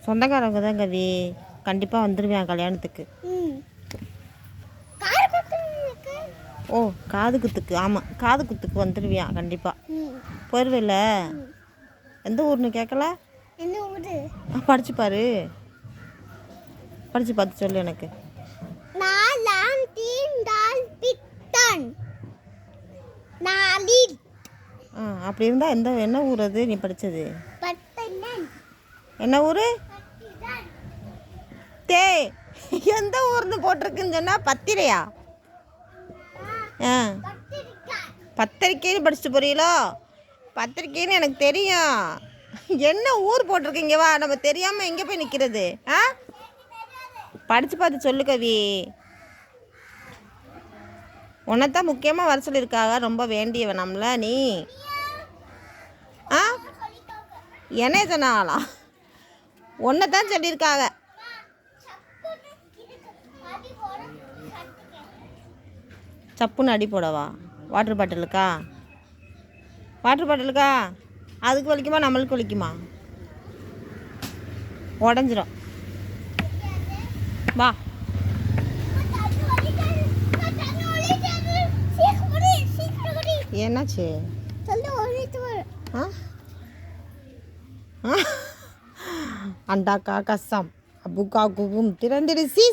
சொந்தக்காரங்க தான் கவி, கண்டிப்பாக வந்துடுவேன் கல்யாணத்துக்கு. ஓ காது குத்துக்கு, ஆமாம் காது குத்துக்கு வந்துடுவியான் கண்டிப்பாக. போயிடுவில்ல? எந்த ஊர்னு கேட்கல? படிச்சு பாரு, படிச்சு பார்த்து சொல்லு எனக்கு. அப்படி இருந்தால் என்ன ஊர் அது நீ படித்தது? என்ன ஊர்? எந்த ஊர்னு போட்டிருக்குன்னு சொன்னால் பத்திரையா? பத்திரிக்கைன்னு படிச்சுட்டு போறீங்களோ? பத்திரிக்கைன்னு எனக்கு தெரியும். என்ன ஊர் போட்டிருக்கீங்க? வா, நம்ம தெரியாமல் எங்கே போய் நிற்கிறது? படித்து பார்த்து சொல்லு கவி. உன்னைத்தான் முக்கியமாக வர சொல்லியிருக்காங்க, ரொம்ப வேண்டியவன் நம்மள நீ. என்ன சொன்னாங்களா? ஒன்றை தான் சொல்லியிருக்காங்க. சப்புன்னு அடி போடவா? வாட்டர் பாட்டிலுக்கா? வாட்டர் பாட்டிலுக்கா? அதுக்கு வலிக்குமா நம்மளுக்கு வலிக்குமா? உடஞ்சிரும். வா. என்னாச்சு? அண்டாக்கா கசம் அபுக்கா குகும் திறந்துடுச்சு.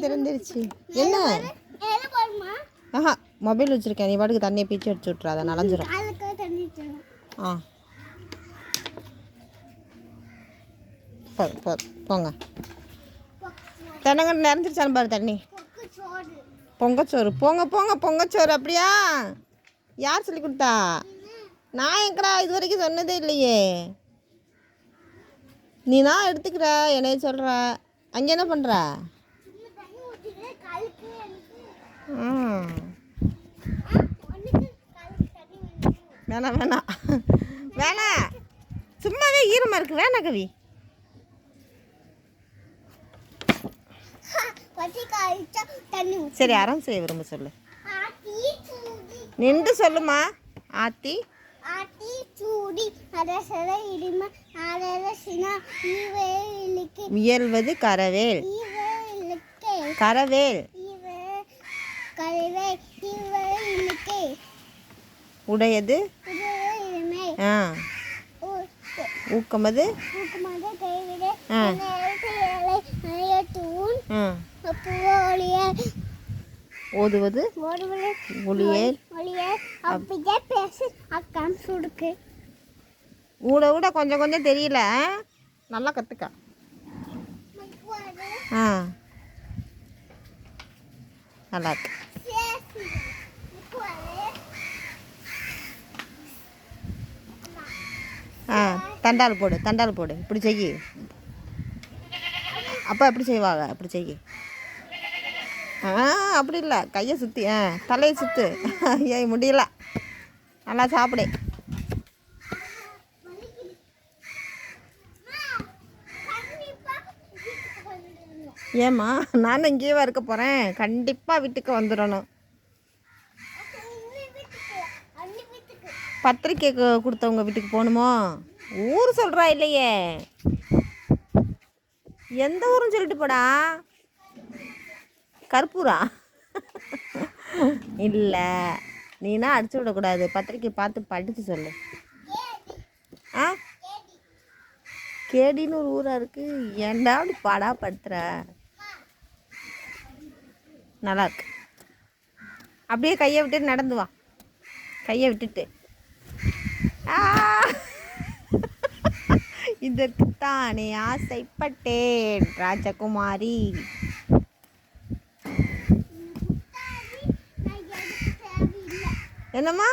திறந்துடுச்சு. என்ன? மொபைல் வச்சுருக்கேன், நீ பாட்டுக்கு தண்ணியை பீச்சு அடிச்சு விட்றாத, நனைஞ்சிரும். போங்க. தென்னங்கன்று நிறைஞ்சிருச்சான்னு பாரு தண்ணி. பொங்கச்சோறு. பொங்கச்சோறு. அப்படியா? யார் சொல்லி கொடுத்தா? நான் எங்கடா இது வரைக்கும் சொன்னதே இல்லையே. நீ தான் எடுத்துக்கிற, என்னைய சொல்கிற. அங்கே என்ன பண்ணுற? வேணாம் சும்மாவே ஈரமாக இருக்கு. வேணாம் கவி. சரி, அறம் செய்ய விரும்ப சொல்லு. நின்று சொல்லுமா. ஆத்தி முயல்வது கரவேல். கரவேல் உடையது ஊக்கமது ஓதுவது ஒளியேல். ஊட ஊட கொஞ்சம் கொஞ்சம் தெரியல, நல்லா கற்றுக்க. நல்லா இருக்கு. தண்டால் போடு. இப்படி செய்யி. அப்போ எப்படி செய்வாங்க? அப்படி செய்யி. அப்படி இல்லை, கையை சுற்றி தலையை சுற்று. ஏய் முடியல. நல்லா சாப்பிடு. ஏம்மா, நானும் இங்கேயே இருக்க போகிறேன். கண்டிப்பாக வீட்டுக்கு வந்துடணும். பத்திரிக்கை கொடுத்தவங்க வீட்டுக்கு போகணுமோ? ஊர் சொல்கிறா இல்லையே. எந்த ஊருன்னு சொல்லிட்டு போடா. கற்பூரா? இல்லை, நீனா அடிச்சு விடக்கூடாது. பத்திரிக்கை பார்த்து படித்து சொல்லு. கேடின்னு ஒரு ஊராக இருக்குது. ஏன்டா அப்படி பாடா படுத்துற? நல்லா இருக்கு. அப்படியே கையை விட்டுட்டு நடந்து வா. கையை விட்டுட்டு. இதற்குத்தானே ஆசைப்பட்டேன் ராஜகுமாரி. என்னம்மா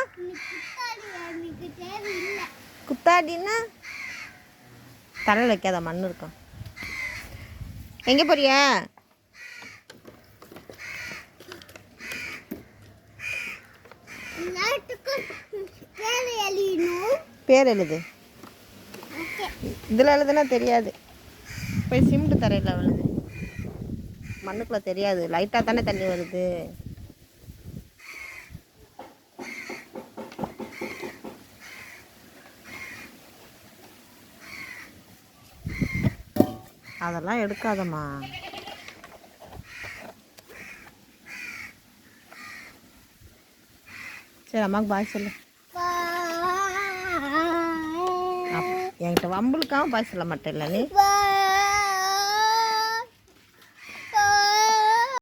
குத்தாடின்னா? தலையில் வைக்காத, மண் இருக்கும். எங்கே போறிய? பேர் எழுது. இதில் எழுதுனா தெரியாது. போய் சிமெண்ட் தரையில் எழுது. மண்ணுக்குள்ளே தெரியாது, லைட்டாக தானே தண்ணி வருது. அதெல்லாம் எடுக்காதம்மா. சரி அம்மாவுக்கு பாய் சொல்லு. என்கிட்ட வம்புலுக்காம பாய் சொல்ல மாட்டேல்ல நீ.